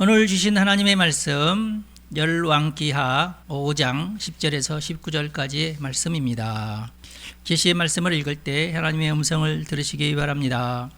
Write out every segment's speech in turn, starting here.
오늘 주신 하나님의 말씀 열왕기하 5장 10절에서 19절까지의 말씀입니다. 계시의 말씀을 읽을 때 하나님의 음성을 들으시기 바랍니다.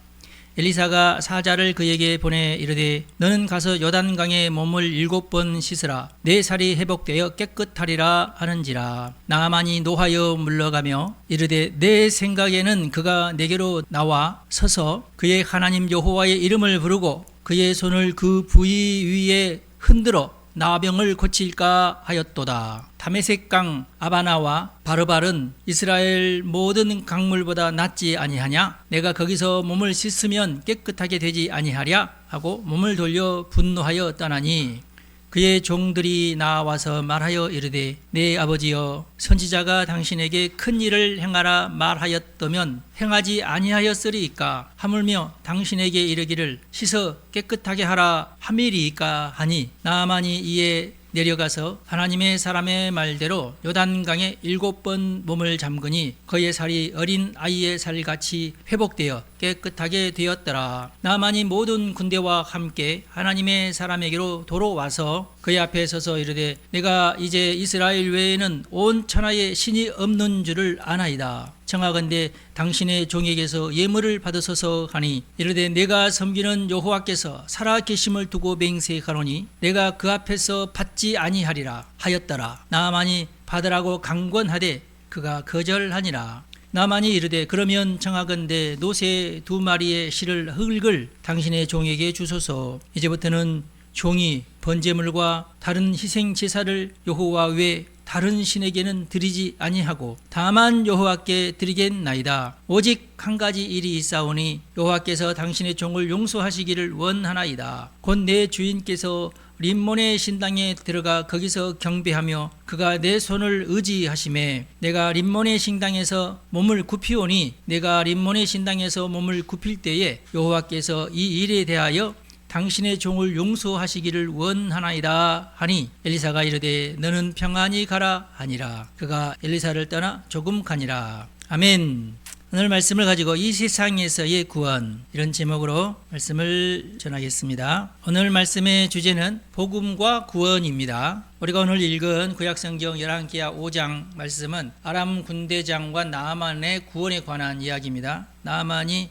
엘리사가 사자를 그에게 보내 이르되 너는 가서 요단강에 몸을 7번 씻으라 내 살이 회복되어 깨끗하리라 하는지라. 나아만이 노하여 물러가며 이르되 내 생각에는 그가 내게로 나와 서서 그의 하나님 여호와의 이름을 부르고 그의 손을 그 부위 위에 흔들어 나병을 고칠까 하였도다. 다메섹강 아바나와 바르발은 이스라엘 모든 강물보다 낫지 아니하냐? 내가 거기서 몸을 씻으면 깨끗하게 되지 아니하랴? 하고 몸을 돌려 분노하여 떠나니 그의 종들이 나와서 말하여 이르되 내 아버지여 선지자가 당신에게 큰 일을 행하라 말하였다면 행하지 아니하였으리이까? 하물며 당신에게 이르기를 씻어 깨끗하게 하라 함이리이까 하니 나아만이 이에 내려가서 하나님의 사람의 말대로 요단강에 7번 몸을 잠그니 그의 살이 어린 아이의 살같이 회복되어 깨끗하게 되었더라. 나아만이 모든 군대와 함께 하나님의 사람에게로 돌아와서 그의 앞에 서서 이르되 내가 이제 이스라엘 외에는 온 천하에 신이 없는 줄을 아나이다. 청하건대 당신의 종에게서 예물을 받으소서 하니 이르되 내가 섬기는 여호와께서 살아계심을 두고 맹세하노니 내가 그 앞에서 받지 아니하리라 하였더라. 나아만이 받으라고 강권하되 그가 거절하니라. 나아만이 이르되 그러면 청하건대 노새 2마리의 실을 흙을 당신의 종에게 주소서. 이제부터는 종이 번제물과 다른 희생 제사를 여호와 외 다른 신에게는 드리지 아니하고 다만 여호와께 드리겠나이다. 오직 한 가지 일이 있사오니 여호와께서 당신의 종을 용서하시기를 원하나이다. 곧 내 주인께서 림몬의 신당에 들어가 거기서 경배하며 그가 내 손을 의지하심에 내가 림몬의 신당에서 몸을 굽히오니 내가 림몬의 신당에서 몸을 굽힐 때에 여호와께서 이 일에 대하여 당신의 종을 용서하시기를 원하나이다 하니 엘리사가 이르되 너는 평안히 가라 하니라. 그가 엘리사를 떠나 조금 가니라. 아멘. 오늘 말씀을 가지고 이 세상에서의 구원, 이런 제목으로 말씀을 전하겠습니다. 오늘 말씀의 주제는 복음과 구원입니다. 우리가 오늘 읽은 구약성경 열왕기하 5장 말씀은 아람 군대장과 나아만의 구원에 관한 이야기입니다. 나아만이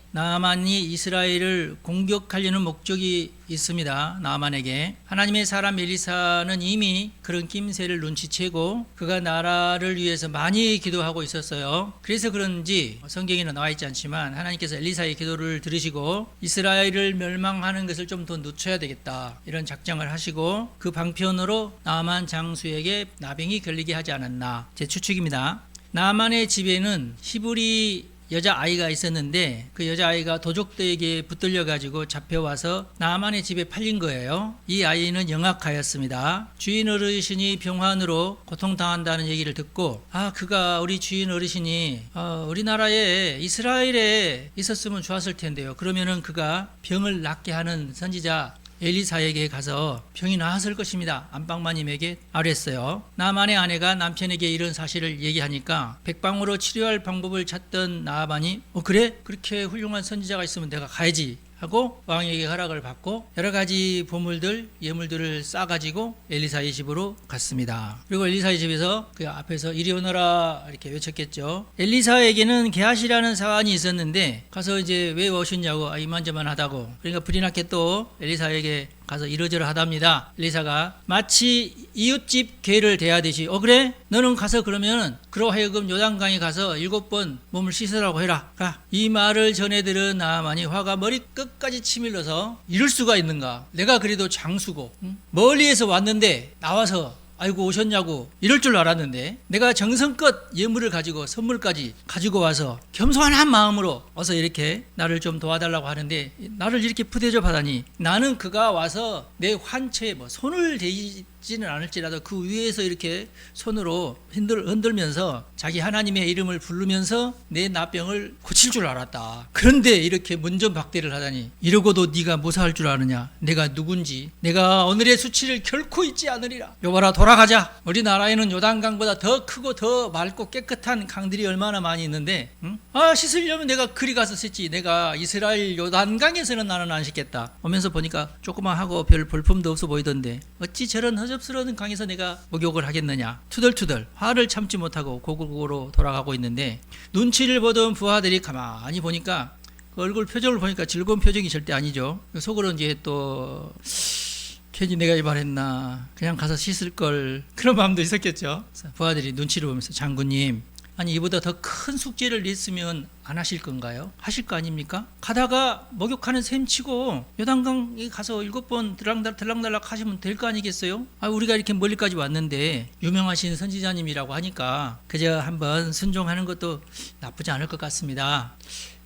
이스라엘을 공격하려는 목적이 있습니다. 나아만에게 하나님의 사람 엘리사는 이미 그런 낌새를 눈치채고 그가 나라를 위해서 많이 기도하고 있었어요. 그래서 그런지 성경에는 나와 있지 않지만 하나님께서 엘리사의 기도를 들으시고 이스라엘을 멸망하는 것을 좀 더 늦춰야 되겠다 이런 작정을 하시고 그 방편으로 나아만 장수에게 나병이 걸리게 하지 않았나, 제 추측입니다. 나아만의 집에는 히브리 여자아이가 있었는데 그 여자아이가 도적들에게 붙들려 가지고 잡혀와서 나아만의 집에 팔린 거예요. 이 아이는 영악하였습니다. 주인 어르신이 병환으로 고통당한다는 얘기를 듣고 그가 우리 주인 어르신이 우리나라에 이스라엘에 있었으면 좋았을 텐데요. 그러면은 그가 병을 낫게 하는 선지자 엘리사에게 가서 병이 나았을 것입니다. 안방마님에게 아뢰었어요. 나아만의 아내가 남편에게 이런 사실을 얘기하니까 백방으로 치료할 방법을 찾던 나아만이 그래? 그렇게 훌륭한 선지자가 있으면 내가 가야지 하고 왕에게 허락을 받고 여러 가지 보물들, 예물들을 싸가지고 엘리사의 집으로 갔습니다. 그리고 엘리사의 집에서 그 앞에서 이리 오너라 이렇게 외쳤겠죠. 엘리사에게는 게하시라는 사관이 있었는데 가서 이제 왜 오셨냐고 이만저만 하다고, 그러니까 불이 났게 또 엘리사에게 가서 이러저러 하답니다. 엘리사가 마치 이웃집 개를 대하듯이 그래? 너는 가서 그러면 그러하여금 요단강에 가서 7번 몸을 씻으라고 해라. 이 말을 전해들은 나아만이 화가 머리 끝까지 치밀러서 이럴 수가 있는가? 내가 그래도 장수고 멀리에서 왔는데 나와서 아이고 오셨냐고 이럴 줄 알았는데 내가 정성껏 예물을 가지고 선물까지 가지고 와서 겸손한 마음으로 와서 이렇게 나를 좀 도와달라고 하는데 나를 이렇게 푸대접 하다니, 나는 그가 와서 내 환처에 손을 대지는 않을지라도 그 위에서 이렇게 손으로 흔들면서 자기 하나님의 이름을 부르면서 내 나병을 고칠 줄 알았다. 그런데 이렇게 문전박대를 하다니, 이러고도 네가 무사할 줄 아느냐? 내가 누군지, 내가 오늘의 수치를 결코 잊지 않으리라. 여봐라, 돌아가자. 우리나라에는 요단강보다 더 크고 더 맑고 깨끗한 강들이 얼마나 많이 있는데, 응? 씻으려면 내가 그리 가서 씻지. 내가 이스라엘 요단강에서는 나는 안 씻겠다. 오면서 보니까 조그만하고 별 볼품도 없어 보이던데 어찌 저런 허접스러운 강에서 내가 목욕을 하겠느냐. 투덜투덜 화를 참지 못하고 고국으로 돌아가고 있는데, 눈치를 보던 부하들이 가만히 보니까 그 얼굴 표정을 보니까 즐거운 표정이 절대 아니죠. 속으로 이제 또 괜히 내가 이 말했나, 그냥 가서 씻을 걸, 그런 마음도 있었겠죠. 부하들이 눈치를 보면서, 장군님, 아니 이보다 더 큰 숙제를 냈으면 안 하실 건가요? 하실 거 아닙니까? 가다가 목욕하는 셈치고 요단강에 가서 7번 들락날락 하시면 될 거 아니겠어요? 우리가 이렇게 멀리까지 왔는데 유명하신 선지자님이라고 하니까 그저 한번 순종하는 것도 나쁘지 않을 것 같습니다.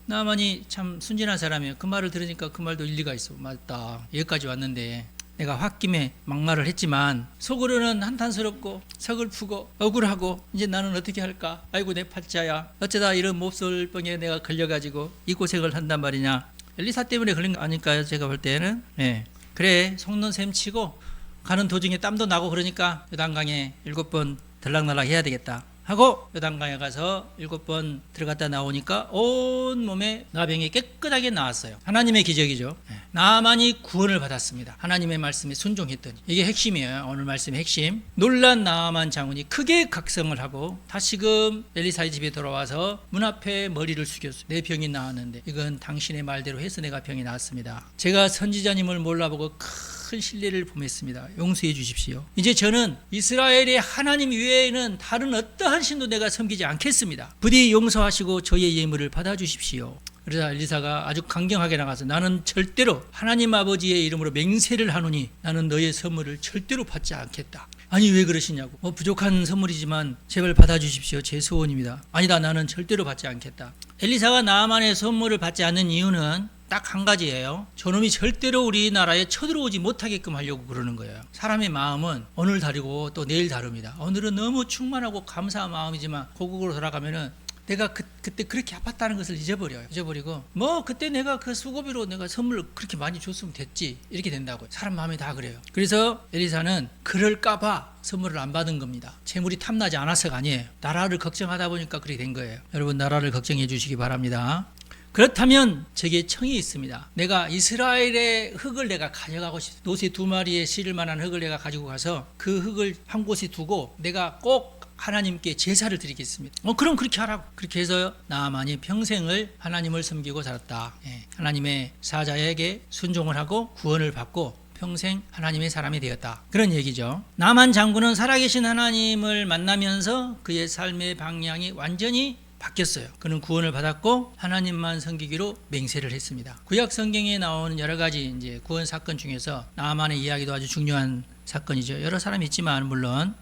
나만이 참 순진한 사람이에요. 그 말을 들으니까 그 말도 일리가 있어. 맞다. 여기까지 왔는데 내가 홧김에 막말을 했지만 속으로는 한탄스럽고 서글프고 억울하고, 이제 나는 어떻게 할까? 아이고 내 팔자야. 어쩌다 이런 몹쓸병에 내가 걸려가지고 이 고생을 한단 말이냐. 엘리사 때문에 걸린 거 아닐까요? 제가 볼 때는. 네. 그래, 속는 셈 치고 가는 도중에 땀도 나고 그러니까 요단강에 7번 들락날락 해야 되겠다 하고 요단강에 가서 7번 들어갔다 나오니까 온 몸에 나병이 깨끗하게 나왔어요. 하나님의 기적이죠. 나만이 구원을 받았습니다. 하나님의 말씀에 순종했더니. 이게 핵심이에요. 오늘 말씀의 핵심. 놀란 나아만 장군이 크게 각성을 하고 다시금 엘리사의 집에 돌아와서 문 앞에 머리를 숙였어요. 내 병이 나았는데 이건 당신의 말대로 해서 내가 병이 나았습니다. 제가 선지자님을 몰라보고 큰 신뢰를 범했습니다. 용서해 주십시오. 이제 저는 이스라엘의 하나님 외에는 다른 어떠한 신도 내가 섬기지 않겠습니다. 부디 용서하시고 저의 예물을 받아주십시오. 그래서 엘리사가 아주 강경하게 나가서, 나는 절대로 하나님 아버지의 이름으로 맹세를 하노니 나는 너의 선물을 절대로 받지 않겠다. 아니 왜 그러시냐고. 부족한 선물이지만 제발 받아주십시오. 제 소원입니다. 아니다, 나는 절대로 받지 않겠다. 엘리사가 나아만의 선물을 받지 않는 이유는 딱 한 가지예요. 저놈이 절대로 우리나라에 쳐들어오지 못하게끔 하려고 그러는 거예요. 사람의 마음은 오늘 다르고 또 내일 다릅니다. 오늘은 너무 충만하고 감사한 마음이지만 고국으로 돌아가면은 내가 그때 그렇게 아팠다는 것을 잊어버리고 그때 내가 그 수고비로 내가 선물을 그렇게 많이 줬으면 됐지, 이렇게 된다고요. 사람 마음이 다 그래요. 그래서 엘리사는 그럴까봐 선물을 안 받은 겁니다. 재물이 탐나지 않아서가 아니에요. 나라를 걱정하다 보니까 그렇게 된 거예요. 여러분, 나라를 걱정해 주시기 바랍니다. 그렇다면 저게 청이 있습니다. 내가 이스라엘의 흙을 내가 가져가고 싶어. 노새 2마리에 실을 만한 흙을 내가 가지고 가서 그 흙을 한 곳에 두고 내가 꼭 하나님께 제사를 드리겠습니다. 그럼 그렇게 하라고. 그렇게 해서 나아만이 평생을 하나님을 섬기고 살았다. 하나님의 사자에게 순종을 하고 구원을 받고 평생 하나님의 사람이 되었다. 그런 얘기죠. 나만 장군은 살아계신 하나님을 만나면서 그의 삶의 방향이 완전히 바뀌었어요. 그는 구원을 받았고 하나님만 섬기기로 맹세를 했습니다. 구약 성경에 나오는 여러 가지 이제 구원 사건 중에서 나아만의 이야기도 아주 중요한 사건이죠. 여러 사람이 있지만 물론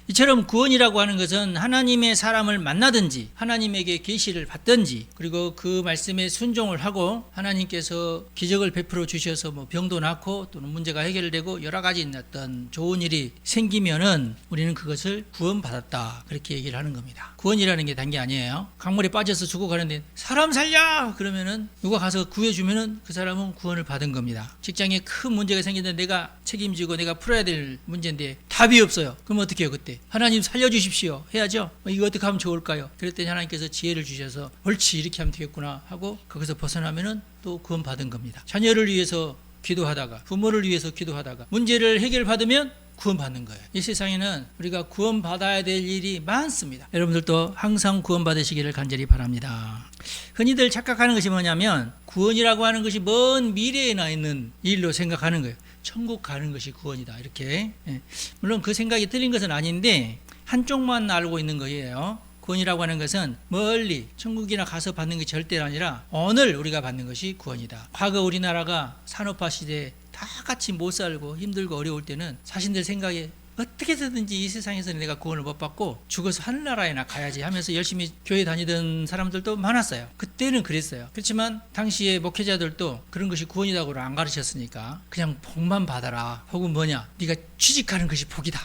이처럼 구원이라고 하는 것은 하나님의 사람을 만나든지 하나님에게 계시를 받든지, 그리고 그 말씀에 순종을 하고 하나님께서 기적을 베풀어 주셔서 병도 낫고 또는 문제가 해결되고 여러 가지 어떤 좋은 일이 생기면은 우리는 그것을 구원받았다, 그렇게 얘기를 하는 겁니다. 구원이라는 게 단 게 아니에요. 강물에 빠져서 죽어가는데 사람 살려! 그러면은 누가 가서 구해주면은 그 사람은 구원을 받은 겁니다. 직장에 큰 문제가 생기는데 내가 책임지고 내가 풀어야 될 문제인데 답이 없어요. 그럼 어떻게 해요? 그때 하나님 살려주십시오 해야죠. 이거 어떻게 하면 좋을까요? 그랬더니 하나님께서 지혜를 주셔서 옳지, 이렇게 하면 되겠구나 하고 거기서 벗어나면은 또 구원 받은 겁니다. 자녀를 위해서 기도하다가, 부모를 위해서 기도하다가 문제를 해결받으면 구원받는 거예요. 이 세상에는 우리가 구원받아야 될 일이 많습니다. 여러분들도 항상 구원받으시기를 간절히 바랍니다. 흔히들 착각하는 것이 뭐냐면 구원이라고 하는 것이 먼 미래에 나 있는 일로 생각하는 거예요. 천국 가는 것이 구원이다, 이렇게. 물론 그 생각이 틀린 것은 아닌데 한쪽만 알고 있는 거예요. 구원이라고 하는 것은 멀리 천국이나 가서 받는 게 절대 아니라 오늘 우리가 받는 것이 구원이다. 과거 우리나라가 산업화 시대에 다 같이 못 살고 힘들고 어려울 때는 자신들 생각에 어떻게든지 이 세상에서는 내가 구원을 못 받고 죽어서 하늘나라에나 가야지 하면서 열심히 교회 다니던 사람들도 많았어요. 그때는 그랬어요. 그렇지만 당시에 목회자들도 그런 것이 구원이라고 안 가르쳤으니까 그냥 복만 받아라, 혹은 뭐냐, 네가 취직하는 것이 복이다,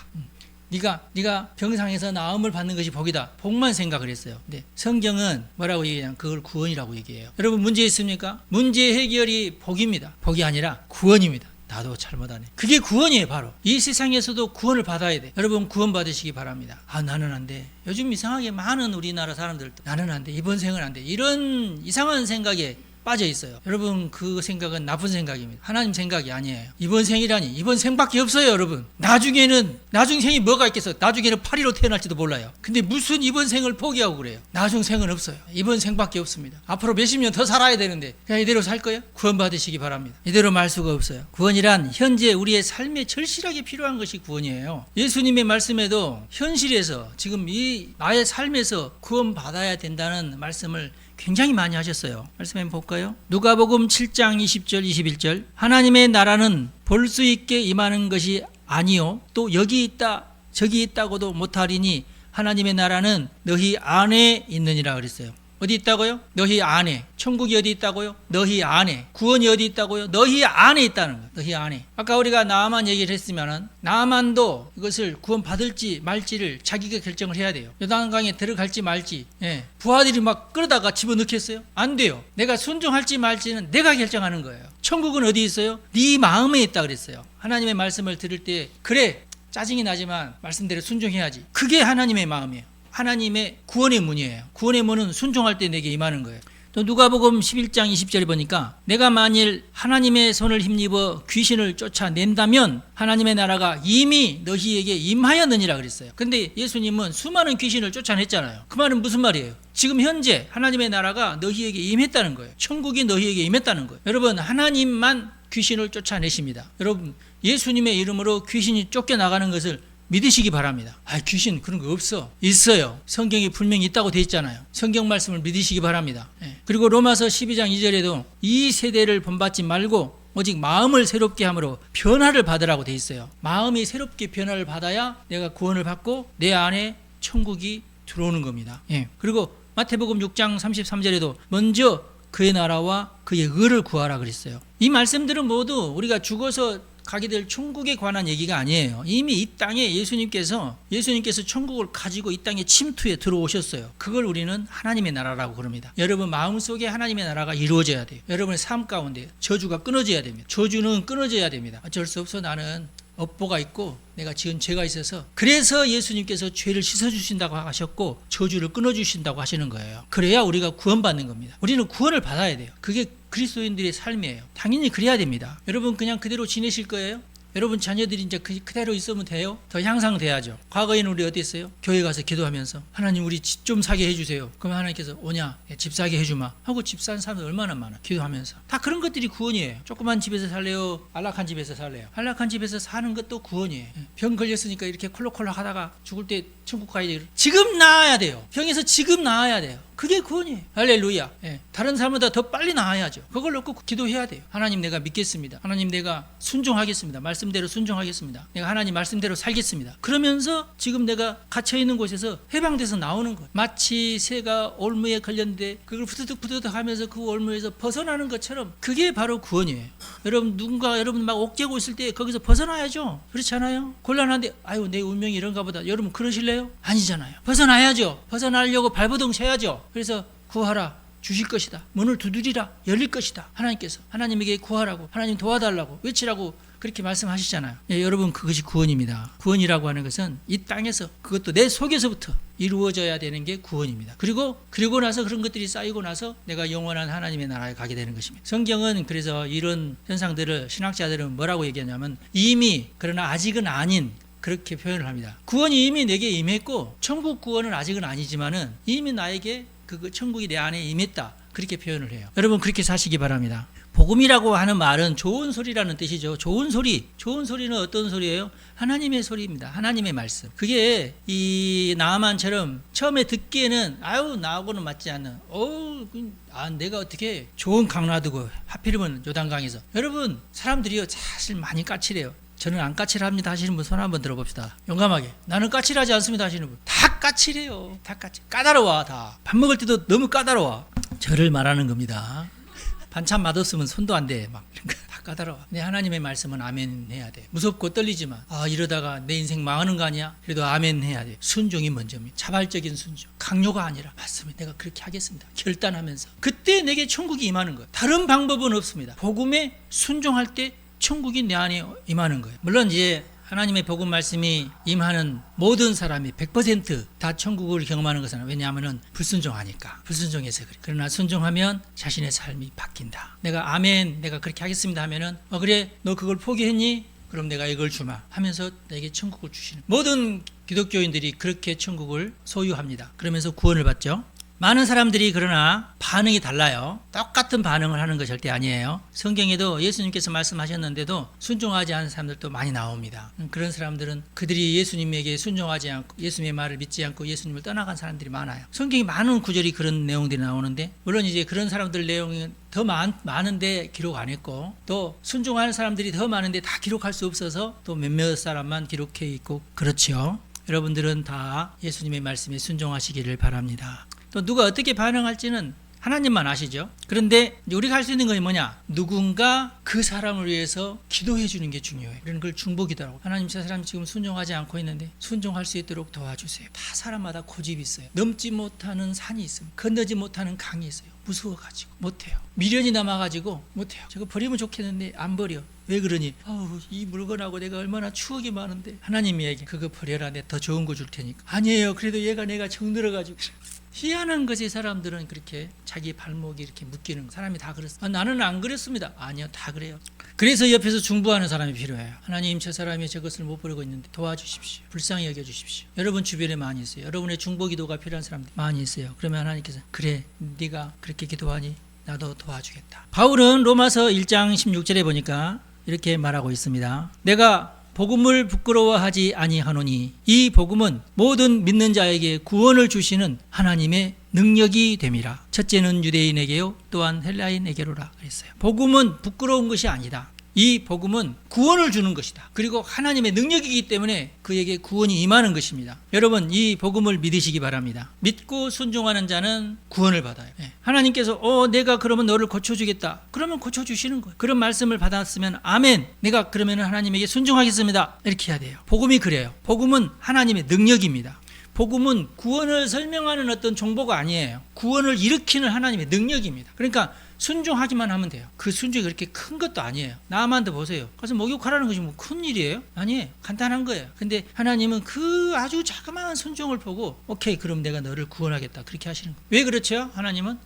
네가 병상에서 나음을 받는 것이 복이다, 복만 생각을 했어요. 근데 성경은 뭐라고 얘기하냐면 그걸 구원이라고 얘기해요. 여러분, 문제 있습니까? 문제 해결이 복입니다. 복이 아니라 구원입니다. 나도 잘못하네. 그게 구원이에요. 바로 이 세상에서도 구원을 받아야 돼. 여러분 구원 받으시기 바랍니다. 나는 안 돼. 요즘 이상하게 많은 우리나라 사람들도 나는 안 돼. 이번 생은 안 돼. 이런 이상한 생각에 빠져 있어요. 여러분 그 생각은 나쁜 생각입니다. 하나님 생각이 아니에요. 이번 생이라니 이번 생밖에 없어요. 여러분 나중 생이 뭐가 있겠어. 나중에는 파리로 태어날지도 몰라요. 근데 무슨 이번 생을 포기하고 그래요. 나중 생은 없어요. 이번 생밖에 없습니다. 앞으로 몇십 년 더 살아야 되는데 그냥 이대로 살 거예요? 구원 받으시기 바랍니다. 이대로 말 수가 없어요. 구원이란 현재 우리의 삶에 절실하게 필요한 것이 구원이에요. 예수님의 말씀에도 현실에서 지금 이 나의 삶에서 구원 받아야 된다는 말씀을 굉장히 많이 하셨어요. 말씀 한번 볼까요? 누가복음 7장 20절 21절 하나님의 나라는 볼 수 있게 임하는 것이 아니요 또 여기 있다 저기 있다고도 못하리니 하나님의 나라는 너희 안에 있느니라 그랬어요. 어디 있다고요? 너희 안에. 천국이 어디 있다고요? 너희 안에. 구원이 어디 있다고요? 너희 안에 있다는 거예요. 너희 안에. 아까 우리가 나아만 얘기를 했으면은 나아만도 이것을 구원 받을지 말지를 자기가 결정을 해야 돼요. 요단강에 들어갈지 말지. 부하들이 막 끌어다가 집어넣겠어요? 안 돼요. 내가 순종할지 말지는 내가 결정하는 거예요. 천국은 어디 있어요? 네 마음에 있다 그랬어요. 하나님의 말씀을 들을 때 그래 짜증이 나지만 말씀대로 순종해야지. 그게 하나님의 마음이에요. 하나님의 구원의 문이에요. 구원의 문은 순종할 때 내게 임하는 거예요. 또 누가복음 11장 20절에 보니까 내가 만일 하나님의 손을 힘입어 귀신을 쫓아낸다면 하나님의 나라가 이미 너희에게 임하였느니라 그랬어요. 근데 예수님은 수많은 귀신을 쫓아냈잖아요. 그 말은 무슨 말이에요? 지금 현재 하나님의 나라가 너희에게 임했다는 거예요. 천국이 너희에게 임했다는 거예요. 여러분 하나님만 귀신을 쫓아내십니다. 여러분 예수님의 이름으로 귀신이 쫓겨나가는 것을 믿으시기 바랍니다. 귀신 그런 거 없어. 있어요. 성경에 분명히 있다고 돼 있잖아요. 성경 말씀을 믿으시기 바랍니다. 그리고 로마서 12장 2절에도 이 세대를 본받지 말고 오직 마음을 새롭게 함으로 변화를 받으라고 돼 있어요. 마음이 새롭게 변화를 받아야 내가 구원을 받고 내 안에 천국이 들어오는 겁니다. 그리고 마태복음 6장 33절에도 먼저 그의 나라와 그의 의를 구하라 그랬어요. 이 말씀들은 모두 우리가 죽어서 가게 될 천국에 관한 얘기가 아니에요. 이미 이 땅에 예수님께서 천국을 가지고 이 땅에 침투해 들어오셨어요. 그걸 우리는 하나님의 나라라고 그럽니다. 여러분 마음속에 하나님의 나라가 이루어져야 돼요. 여러분의 삶 가운데 저주가 끊어져야 됩니다. 저주는 끊어져야 됩니다. 어쩔 수 없어 나는 업보가 있고 내가 지은 죄가 있어서 그래서 예수님께서 죄를 씻어주신다고 하셨고 저주를 끊어주신다고 하시는 거예요. 그래야 우리가 구원받는 겁니다. 우리는 구원을 받아야 돼요. 그게 그리스도인들의 삶이에요. 당연히 그래야 됩니다. 여러분 그냥 그대로 지내실 거예요? 여러분 자녀들이 이제 그대로 있으면 돼요? 더 향상돼야죠. 과거에는 우리 어디 있어요? 교회 가서 기도하면서 하나님 우리 집 좀 사게 해주세요. 그럼 하나님께서 오냐? 집 사게 해주마 하고 집 사는 사람들 얼마나 많아. 기도하면서 다 그런 것들이 구원이에요. 조그만 집에서 살래요? 안락한 집에서 살래요? 안락한 집에서 사는 것도 구원이에요. 병 걸렸으니까 이렇게 콜록콜록 하다가 죽을 때 천국 가야 돼요. 지금 나아야 돼요. 병에서 지금 나아야 돼요. 그게 구원이에요. 할렐루야. 다른 사람보다 더 빨리 나아야죠. 그걸 놓고 기도해야 돼요. 하나님 내가 믿겠습니다. 하나님 내가 순종하겠습니다. 말씀대로 순종하겠습니다. 내가 하나님 말씀대로 살겠습니다. 그러면서 지금 내가 갇혀있는 곳에서 해방돼서 나오는 거예요. 마치 새가 올무에 걸렸는데 그걸 푸드득 하면서 그 올무에서 벗어나는 것처럼 그게 바로 구원이에요. 여러분 누군가 여러분 막 옥죄고 있을 때 거기서 벗어나야죠. 그렇지 않아요? 곤란한데 아유 내 운명이 이런가 보다. 여러분 그러실래요? 아니잖아요. 벗어나야죠. 벗어나려고 발버둥 쳐야죠. 그래서 구하라 주실 것이다. 문을 두드리라 열릴 것이다. 하나님께서 하나님에게 구하라고 하나님 도와달라고 외치라고 그렇게 말씀하시잖아요. 여러분 그것이 구원입니다. 구원이라고 하는 것은 이 땅에서 그것도 내 속에서부터 이루어져야 되는 게 구원입니다. 그리고 나서 그런 것들이 쌓이고 나서 내가 영원한 하나님의 나라에 가게 되는 것입니다. 성경은 그래서 이런 현상들을 신학자들은 뭐라고 얘기하냐면 이미 그러나 아직은 아닌 그렇게 표현을 합니다. 구원이 이미 내게 임했고 천국 구원은 아직은 아니지만은 이미 나에게 그 천국이 내 안에 임했다. 그렇게 표현을 해요. 여러분 그렇게 사시기 바랍니다. 복음이라고 하는 말은 좋은 소리라는 뜻이죠. 좋은 소리는 어떤 소리예요? 하나님의 소리입니다. 하나님의 말씀. 그게 이 나아만처럼 처음에 듣기에는 아유 나하고는 맞지 않는 내가 어떻게 좋은 강 놔두고 하필이면 요단강에서 여러분 사람들이요 사실 많이 까칠해요. 저는 안 까칠합니다 하시는 분 손 한번 들어봅시다. 용감하게. 나는 까칠하지 않습니다 하시는 분. 다 까칠해요. 다 까칠. 까다로워 다. 밥 먹을 때도 너무 까다로워. 저를 말하는 겁니다. 반찬 맛없으면 손도 안 대. 막 이런 거 다 까다로워. 근데 하나님의 말씀은 아멘 해야 돼. 무섭고 떨리지만 이러다가 내 인생 망하는 거 아니야? 그래도 아멘 해야 돼. 순종이 먼저입니다. 자발적인 순종. 강요가 아니라 맞습니다. 내가 그렇게 하겠습니다. 결단하면서. 그때 내게 천국이 임하는 거예요. 다른 방법은 없습니다. 복음에 순종할 때 천국이 내 안에 임하는 거예요. 물론 이제 하나님의 복음 말씀이 임하는 모든 사람이 100% 천국을 경험하는 것은 왜냐하면 불순종하니까. 불순종해서 그래. 그러나 순종하면 자신의 삶이 바뀐다. 내가 아멘, 내가 그렇게 하겠습니다 하면은 그래, 너 그걸 포기했니? 그럼 내가 이걸 주마 하면서 내게 천국을 주시는. 모든 기독교인들이 그렇게 천국을 소유합니다. 그러면서 구원을 받죠. 많은 사람들이 그러나 반응이 달라요. 똑같은 반응을 하는 거 절대 아니에요. 성경에도 예수님께서 말씀하셨는데도 순종하지 않은 사람들도 많이 나옵니다. 그런 사람들은 그들이 예수님에게 순종하지 않고 예수님의 말을 믿지 않고 예수님을 떠나간 사람들이 많아요. 성경이 많은 구절이 그런 내용들이 나오는데, 물론 이제 그런 사람들 내용이 더 많은데 기록 안 했고, 또 순종하는 사람들이 더 많은데 다 기록할 수 없어서 또 몇몇 사람만 기록해 있고 그렇죠. 여러분들은 다 예수님의 말씀에 순종하시기를 바랍니다. 또 누가 어떻게 반응할지는 하나님만 아시죠. 그런데 우리가 할 수 있는 건 뭐냐? 누군가 그 사람을 위해서 기도해 주는 게 중요해요. 그런 걸 중보기도라고. 하나님, 저 사람 지금 순종하지 않고 있는데 순종할 수 있도록 도와주세요. 다 사람마다 고집이 있어요. 넘지 못하는 산이 있어요. 건너지 못하는 강이 있어요. 무서워가지고 못해요. 미련이 남아가지고 못해요. 저거 버리면 좋겠는데 안 버려. 왜 그러니? 이 물건하고 내가 얼마나 추억이 많은데. 하나님이 얘기, 그거 버려라, 내가 더 좋은 거 줄 테니까. 아니에요. 그래도 얘가 내가 정들어가지고. 희한한 것이 사람들은 그렇게 자기 발목이 이렇게 묶이는 거. 사람이 다 그랬어. 나는 안 그랬습니다. 아니요, 다 그래요. 그래서 옆에서 중보하는 사람이 필요해요. 하나님, 저 사람이 저것을 못 버리고 있는데 도와주십시오. 불쌍히 여겨주십시오. 여러분 주변에 많이 있어요. 여러분의 중보기도가 필요한 사람들이 많이 있어요. 그러면 하나님께서, 그래, 네가 그렇게 기도하니 나도 도와주겠다. 바울은 로마서 1장 16절에 보니까 이렇게 말하고 있습니다. 내가 복음을 부끄러워하지 아니하노니 이 복음은 모든 믿는 자에게 구원을 주시는 하나님의 능력이 됨이라. 첫째는 유대인에게요, 또한 헬라인에게로라 그랬어요. 복음은 부끄러운 것이 아니다. 이 복음은 구원을 주는 것이다. 그리고 하나님의 능력이기 때문에 그에게 구원이 임하는 것입니다. 여러분, 이 복음을 믿으시기 바랍니다. 믿고 순종하는 자는 구원을 받아요. 하나님께서 내가 그러면 너를 고쳐주겠다. 그러면 고쳐주시는 거예요. 그런 말씀을 받았으면 아멘, 내가 그러면 하나님에게 순종하겠습니다, 이렇게 해야 돼요. 복음이 그래요. 복음은 하나님의 능력입니다. 복음은 구원을 설명하는 어떤 정보가 아니에요. 구원을 일으키는 하나님의 능력입니다. 그러니까 순종하기만 하면 돼요. 그 순종이 그렇게 큰 것도 아니에요. 나만도 보세요. 가서 목욕하라는 것이 뭐 큰 일이에요? 아니에요. 간단한 거예요. 근데 하나님은 그 아주 자그마한 순종을 보고 오케이, 그럼 내가 너를 구원하겠다, 그렇게 하시는 거예요. 왜 그렇죠?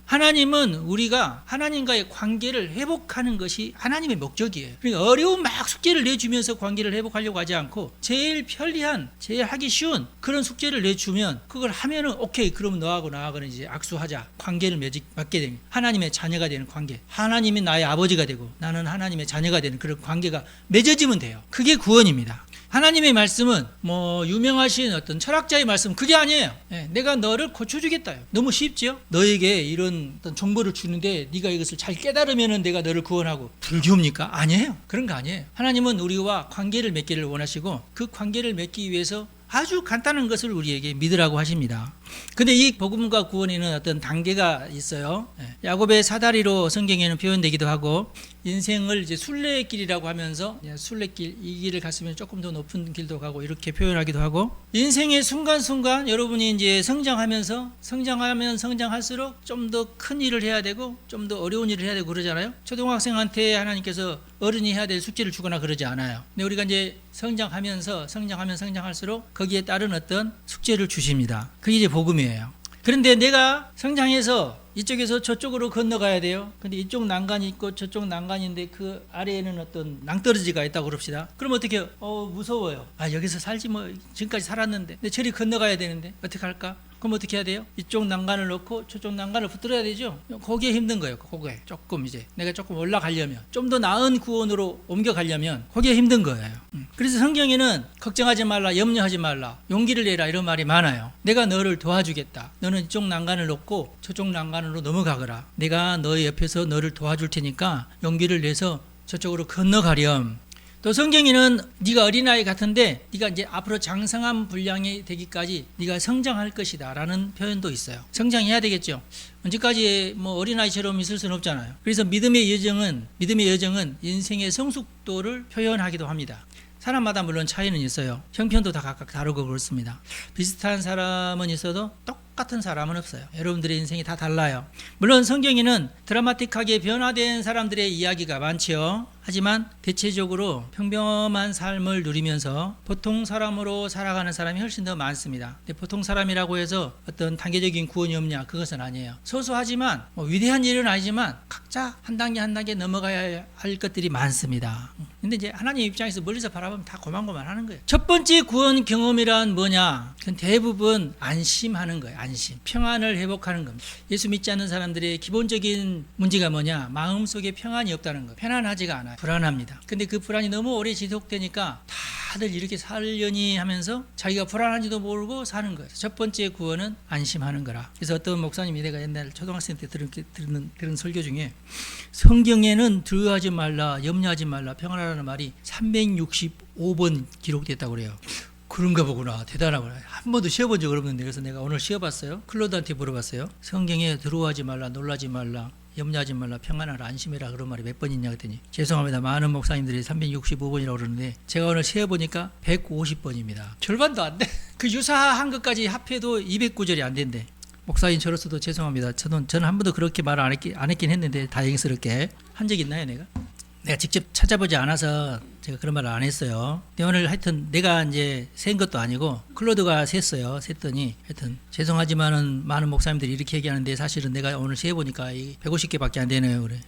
하나님은 우리가 하나님과의 관계를 회복하는 것이 하나님의 목적이에요. 그러니까 어려운 막 숙제를 내주면서 관계를 회복하려고 하지 않고 제일 편리한, 제일 하기 쉬운 그런 숙제를 내주면 그걸 하면은 오케이, 그러면 너하고 나하고는 이제 악수하자, 관계를 맺게 됩니다. 하나님의 자녀가 되는 관계, 하나님이 나의 아버지가 되고 나는 하나님의 자녀가 되는 그런 관계가 맺어지면 돼요. 그게 구원입니다. 하나님의 말씀은 뭐 유명하신 어떤 철학자의 말씀, 그게 아니에요. 내가 너를 고쳐주겠다요. 너무 쉽죠? 너에게 이런 어떤 정보를 주는데 네가 이것을 잘 깨달으면 내가 너를 구원하고. 불교입니까? 아니에요. 그런 거 아니에요. 하나님은 우리와 관계를 맺기를 원하시고 그 관계를 맺기 위해서 아주 간단한 것을 우리에게 믿으라고 하십니다. 근데 이 복음과 구원에는 어떤 단계가 있어요. 야곱의 사다리로 성경에는 표현되기도 하고, 인생을 이제 순례길이라고 하면서 순례길, 이 길을 갔으면 조금 더 높은 길도 가고 이렇게 표현하기도 하고, 인생의 순간순간 여러분이 이제 성장하면 성장할수록 좀 더 큰 일을 해야 되고 좀 더 어려운 일을 해야 되고 그러잖아요. 초등학생한테 하나님께서 어른이 해야 될 숙제를 주거나 그러지 않아요. 근데 우리가 이제 성장하면 성장할수록 거기에 따른 어떤 숙제를 주십니다. 그게 이제 복음이에요. 그런데 내가 성장해서 이쪽에서 저쪽으로 건너가야 돼요. 근데 이쪽 난간이 있고 저쪽 난간인데 그 아래에는 어떤 낭떠러지가 있다고 그럽시다. 그럼 어떻게 해요? 무서워요. 여기서 살지 뭐, 지금까지 살았는데. 근데 저리 건너가야 되는데 어떻게 할까? 그럼 어떻게 해야 돼요? 이쪽 난간을 놓고 저쪽 난간을 붙들어야 되죠. 거기에 힘든 거예요. 거기에 조금 이제 내가 조금 올라가려면, 좀 더 나은 구원으로 옮겨가려면 거기에 힘든 거예요. 그래서 성경에는 걱정하지 말라, 염려하지 말라, 용기를 내라, 이런 말이 많아요. 내가 너를 도와주겠다. 너는 이쪽 난간을 놓고 저쪽 난간으로 넘어가거라. 내가 너의 옆에서 너를 도와줄 테니까 용기를 내서 저쪽으로 건너가렴. 또 성경에는 네가 어린아이 같은데 네가 이제 앞으로 장성한 분량이 되기까지 네가 성장할 것이다 라는 표현도 있어요. 성장해야 되겠죠. 언제까지 뭐 어린아이처럼 있을 수는 없잖아요. 그래서 믿음의 여정은 인생의 성숙도를 표현하기도 합니다. 사람마다 물론 차이는 있어요. 형편도 다 각각 다르고 그렇습니다. 비슷한 사람은 있어도 똑같은 사람은 없어요. 여러분들의 인생이 다 달라요. 물론 성경에는 드라마틱하게 변화된 사람들의 이야기가 많지요. 하지만 대체적으로 평범한 삶을 누리면서 보통 사람으로 살아가는 사람이 훨씬 더 많습니다. 근데 보통 사람이라고 해서 어떤 단계적인 구원이 없냐, 그것은 아니에요. 소소하지만 위대한 일은 아니지만 각자 한 단계 한 단계 넘어가야 할 것들이 많습니다. 근데 이제 하나님 입장에서 멀리서 바라보면 다 고만고만하는 거예요. 첫 번째 구원 경험이란 뭐냐? 그건 대부분 안심하는 거예요. 안심, 평안을 회복하는 겁니다. 예수 믿지 않는 사람들의 기본적인 문제가 뭐냐? 마음속에 평안이 없다는 거예요. 편안하지가 않아요. 불안합니다. 근데 그 불안이 너무 오래 지속되니까 다들 이렇게 살려니 하면서 자기가 불안한지도 모르고 사는 거예요. 첫 번째 구원은 안심하는 거라. 그래서 어떤 목사님이 내가 옛날 초등학생 때 들은 설교 중에 성경에는 두려워하지 말라, 염려하지 말라, 평안하라는 말이 365번 기록됐다고 그래요. 그런가 보구나. 대단하구나. 한 번도 쉬어본 적 없는데 그래서 내가 오늘 쉬어봤어요. 클로드한테 물어봤어요. 성경에 두려워하지 말라, 놀라지 말라, 염려하지 말라, 평안하라, 안심해라 그런 말이 몇 번 있냐 그랬더니 죄송합니다. 많은 목사님들이 365번이라고 그러는데 제가 오늘 세어보니까 150번입니다. 절반도 안 돼. 그 유사한 것까지 합해도 200구절이 안 된대. 목사님 저로서도 죄송합니다. 저는 한 번도 그렇게 말 안 했긴 했는데 다행스럽게 한 적 있나요 내가? 내가 직접 찾아보지 않아서 제가 그런 말을 안 했어요. 근데 오늘 하여튼 내가 이제 센 것도 아니고 클로드가 셌어요. 셌더니 하여튼 죄송하지만은 많은 목사님들이 이렇게 얘기하는데 사실은 내가 오늘 세어보니까 150개밖에 안 되네요. 그래.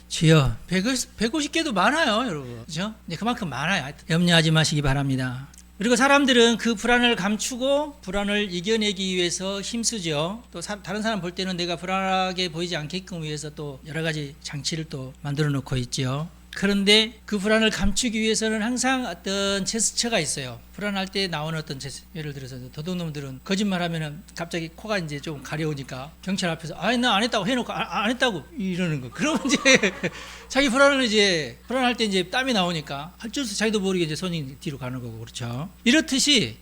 주여 150개도 많아요 여러분. 그렇죠? 근데 그만큼 많아요. 하여튼 염려하지 마시기 바랍니다. 그리고 사람들은 그 불안을 감추고 불안을 이겨내기 위해서 힘쓰죠. 또 다른 사람 볼 때는 내가 불안하게 보이지 않게끔 위해서 또 여러 가지 장치를 또 만들어 놓고 있죠. 그런데 그 불안을 감추기 위해서는 항상 어떤 제스처가 있어요. 불안할 때 나오는 어떤 제스처. 예를 들어서 도둑놈들은 거짓말하면은 갑자기 코가 이제 좀 가려우니까 경찰 앞에서 나 안 했다고 해놓고 안 했다고 이러는 거. 그러면 이제 자기 불안할 때 이제 땀이 나오니까 어쩔 수 자기도 모르게 이제 손이 뒤로 가는 거고 그렇죠. 이렇듯이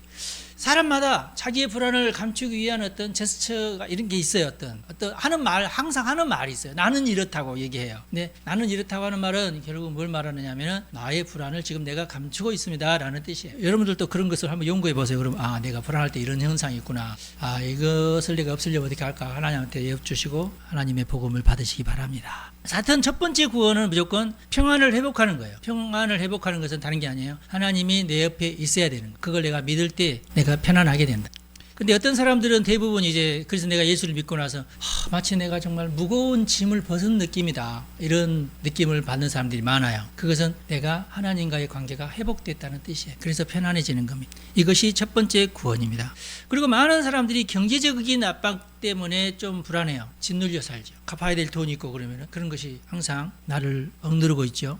사람마다 자기의 불안을 감추기 위한 어떤 제스처가 이런 게 있어요. 어떤 항상 하는 말이 있어요. 나는 이렇다고 얘기해요. 근데 나는 이렇다고 하는 말은 결국 뭘 말하느냐 하면은 나의 불안을 지금 내가 감추고 있습니다 라는 뜻이에요. 여러분들도 그런 것을 한번 연구해 보세요. 그러면 내가 불안할 때 이런 현상이 있구나. 이것을 내가 없애려면 어떻게 할까? 하나님한테 여쭈시고 하나님의 복음을 받으시기 바랍니다. 하여튼 첫 번째 구원은 무조건 평안을 회복하는 거예요. 평안을 회복하는 것은 다른 게 아니에요. 하나님이 내 옆에 있어야 되는 거. 그걸 내가 믿을 때 내가 편안하게 된다. 근데 어떤 사람들은 대부분 그래서 내가 예수를 믿고 나서 마치 내가 정말 무거운 짐을 벗은 느낌이다. 이런 느낌을 받는 사람들이 많아요. 그것은 내가 하나님과의 관계가 회복됐다는 뜻이에요. 그래서 편안해지는 겁니다. 이것이 첫 번째 구원입니다. 그리고 많은 사람들이 경제적인 압박 때문에 좀 불안해요. 짓눌려 살죠. 갚아야 될 돈이 있고 그러면 그런 것이 항상 나를 억누르고 있죠.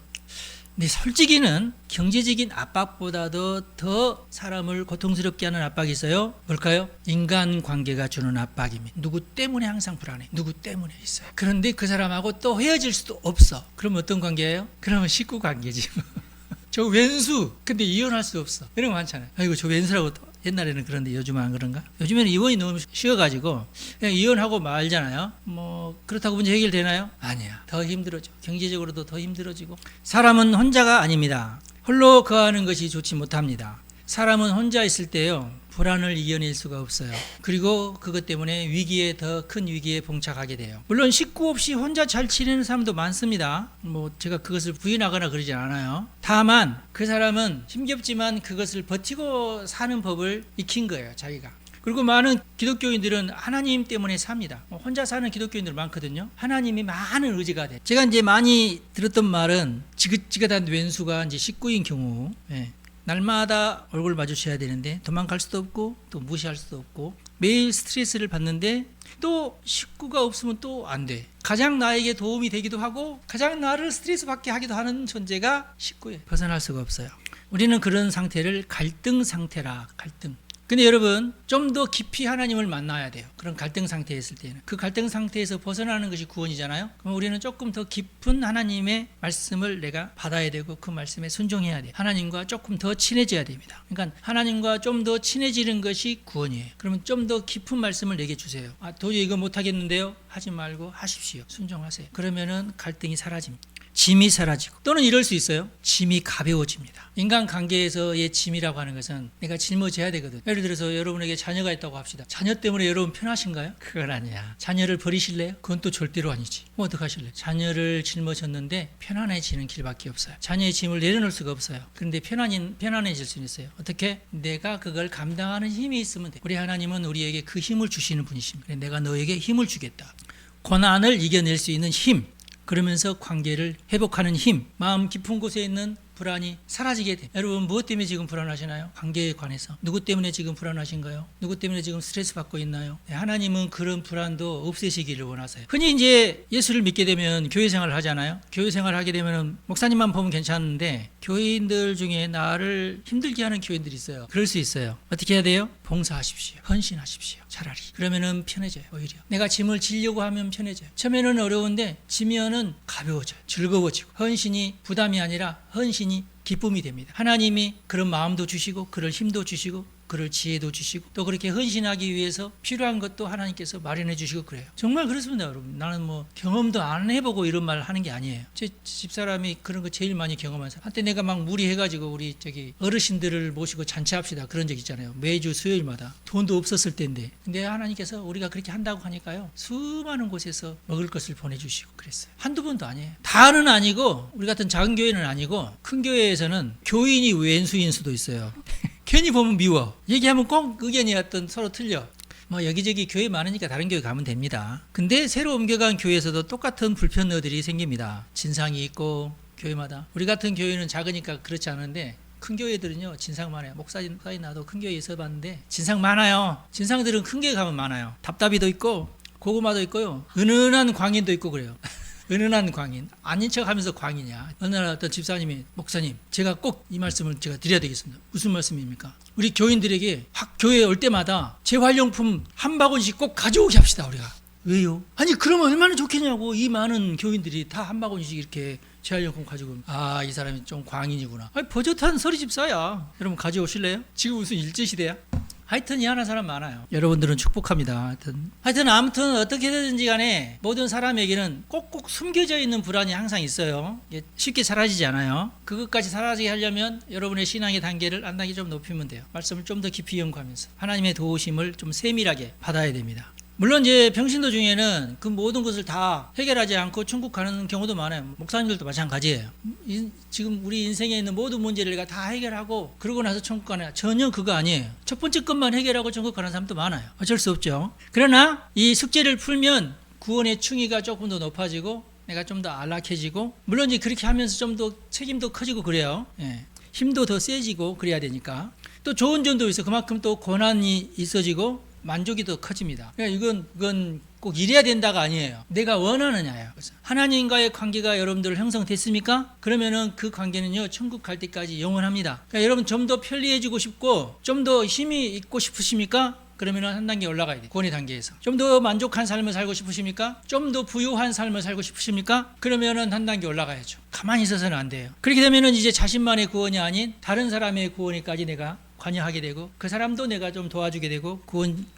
근데 솔직히는 경제적인 압박보다도 더 사람을 고통스럽게 하는 압박이 있어요. 뭘까요? 인간관계가 주는 압박입니다. 누구 때문에 항상 불안해. 누구 때문에 있어요. 그런데 그 사람하고 또 헤어질 수도 없어. 그럼 어떤 관계예요? 그러면 식구 관계지. 저 왼수 근데 이혼할 수 없어. 이런 거 많잖아요. 아이고 저 왼수라고 또. 옛날에는 그런데 요즘은 안 그런가? 요즘에는 이혼이 너무 쉬워가지고 그냥 이혼하고 말잖아요. 그렇다고 문제 해결되나요? 아니야. 더 힘들어져. 경제적으로도 더 힘들어지고. 사람은 혼자가 아닙니다. 홀로 거하는 것이 좋지 못합니다. 사람은 혼자 있을 때요 불안을 이겨낼 수가 없어요. 그리고 그것 때문에 더 큰 위기에 봉착하게 돼요. 물론 식구 없이 혼자 잘 지내는 사람도 많습니다. 제가 그것을 부인하거나 그러진 않아요. 다만 그 사람은 힘겹지만 그것을 버티고 사는 법을 익힌 거예요. 자기가. 그리고 많은 기독교인들은 하나님 때문에 삽니다. 혼자 사는 기독교인들 많거든요. 하나님이 많은 의지가 돼. 제가 이제 많이 들었던 말은 지긋지긋한 왼수가 이제 식구인 경우 날마다 얼굴 마주쳐야 되는데 도망갈 수도 없고 또 무시할 수도 없고 매일 스트레스를 받는데 또 식구가 없으면 또 안 돼. 가장 나에게 도움이 되기도 하고 가장 나를 스트레스 받게 하기도 하는 존재가 식구예요. 벗어날 수가 없어요. 우리는 그런 상태를 갈등 상태라. 갈등. 근데 여러분 좀 더 깊이 하나님을 만나야 돼요. 그런 갈등 상태에 있을 때는. 그 갈등 상태에서 벗어나는 것이 구원이잖아요. 그럼 우리는 조금 더 깊은 하나님의 말씀을 내가 받아야 되고 그 말씀에 순종해야 돼요. 하나님과 조금 더 친해져야 됩니다. 그러니까 하나님과 좀 더 친해지는 것이 구원이에요. 그러면 좀 더 깊은 말씀을 내게 주세요. 도저히 이거 못하겠는데요. 하지 말고 하십시오. 순종하세요. 그러면은 갈등이 사라집니다. 짐이 사라지고, 또는 이럴 수 있어요. 짐이 가벼워집니다. 인간관계에서의 짐이라고 하는 것은 내가 짊어져야 되거든. 예를 들어서 여러분에게 자녀가 있다고 합시다. 자녀 때문에 여러분 편하신가요? 그건 아니야. 자녀를 버리실래요? 그건 또 절대로 아니지. 뭐 어떡하실래요? 자녀를 짊어졌는데 편안해지는 길밖에 없어요. 자녀의 짐을 내려놓을 수가 없어요. 그런데 편안해질 수는 있어요. 어떻게? 내가 그걸 감당하는 힘이 있으면 돼. 우리 하나님은 우리에게 그 힘을 주시는 분이십니다. 내가 너에게 힘을 주겠다. 고난을 이겨낼 수 있는 힘, 그러면서 관계를 회복하는 힘, 마음 깊은 곳에 있는 불안이 사라지게 돼. 여러분 무엇 때문에 지금 불안하시나요? 관계에 관해서. 누구 때문에 지금 불안하신가요? 누구 때문에 지금 스트레스 받고 있나요? 네, 하나님은 그런 불안도 없애시기를 원하세요. 흔히 이제 예수를 믿게 되면 교회 생활을 하잖아요. 교회 생활을 하게 되면 목사님만 보면 괜찮은데 교인들 중에 나를 힘들게 하는 교인들이 있어요. 그럴 수 있어요. 어떻게 해야 돼요? 봉사하십시오. 헌신하십시오. 차라리. 그러면은 편해져요. 오히려. 내가 짐을 지려고 하면 편해져요. 처음에는 어려운데 지면은 가벼워져요. 즐거워지고. 헌신이 부담이 아니라 헌신이 기쁨이 됩니다. 하나님이 그런 마음도 주시고 그럴 힘도 주시고 그럴 지혜도 주시고 또 그렇게 헌신하기 위해서 필요한 것도 하나님께서 마련해 주시고 그래요. 정말 그렇습니다, 여러분. 나는 뭐 경험도 안 해보고 이런 말 하는 게 아니에요. 제 집사람이 그런 거 제일 많이 경험한 사람. 한때 내가 막 무리해가지고 우리 어르신들을 모시고 잔치합시다 그런 적 있잖아요. 매주 수요일마다. 돈도 없었을 때인데. 근데 하나님께서 우리가 그렇게 한다고 하니까요. 수많은 곳에서 먹을 것을 보내주시고 그랬어요. 한두 번도 아니에요. 다는 아니고 우리 같은 작은 교회는 아니고 큰 교회에서는 교인이 왼수인 수도 있어요. 괜히 보면 미워. 얘기하면 꼭 의견이 서로 틀려. 뭐 여기저기 교회 많으니까 다른 교회 가면 됩니다. 근데 새로 옮겨간 교회에서도 똑같은 불편들이 생깁니다. 진상이 있고 교회마다. 우리 같은 교회는 작으니까 그렇지 않은데 큰 교회들은요 진상 많아요. 목사님 나도 큰 교회에 있어봤는데 진상 많아요. 진상들은 큰 교회 가면 많아요. 답답이도 있고 고구마도 있고요. 은은한 광인도 있고 그래요. 은은한 광인, 아닌 척하면서 광이냐. 어느 날 어떤 집사님이 목사님 제가 꼭 이 말씀을 제가 드려야 되겠습니다. 무슨 말씀입니까? 우리 교인들에게 교회에 올 때마다 재활용품 한 바구니씩 꼭 가져오게 합시다. 우리가. 왜요? 아니 그러면 얼마나 좋겠냐고. 이 많은 교인들이 다 한 바구니씩 이렇게 재활용품 가지고 이 사람이 좀 광인이구나. 버젓한 서리 집사야. 여러분 가져오실래요? 지금 무슨 일제시대야? 하여튼 이하나 사람 많아요. 여러분들은 축복합니다. 하여튼 아무튼 어떻게 되든지 간에 모든 사람에게는 꼭꼭 숨겨져 있는 불안이 항상 있어요. 쉽게 사라지지 않아요. 그것까지 사라지게 하려면 여러분의 신앙의 단계를 한 단계 좀 높이면 돼요. 말씀을 좀 더 깊이 연구하면서 하나님의 도우심을 좀 세밀하게 받아야 됩니다. 물론 이제 평신도 중에는 그 모든 것을 다 해결하지 않고 천국 가는 경우도 많아요. 목사님들도 마찬가지예요. 지금 우리 인생에 있는 모든 문제를 다 해결하고 그러고 나서 천국 가냐? 전혀 그거 아니에요. 첫 번째 것만 해결하고 천국 가는 사람도 많아요. 어쩔 수 없죠. 그러나 이 숙제를 풀면 구원의 충의가 조금 더 높아지고 내가 좀 더 안락해지고 물론 이제 그렇게 하면서 좀 더 책임도 커지고 그래요. 힘도 더 세지고 그래야 되니까. 또 좋은 점도 있어. 그만큼 또 권한이 있어지고 만족이 더 커집니다. 그러니까 이건 꼭 이래야 된다가 아니에요. 내가 원하느냐예요. 하나님과의 관계가 여러분들 형성됐습니까? 그러면은 그 관계는요 천국 갈 때까지 영원합니다. 그러니까 여러분 좀 더 편리해지고 싶고 좀 더 힘이 있고 싶으십니까? 그러면 한 단계 올라가야 돼요. 구원의 단계에서. 좀 더 만족한 삶을 살고 싶으십니까? 좀 더 부유한 삶을 살고 싶으십니까? 그러면 한 단계 올라가야죠. 가만히 있어서는 안 돼요. 그렇게 되면은 이제 자신만의 구원이 아닌 다른 사람의 구원에까지 내가 관여하게 되고 그 사람도 내가 좀 도와주게 되고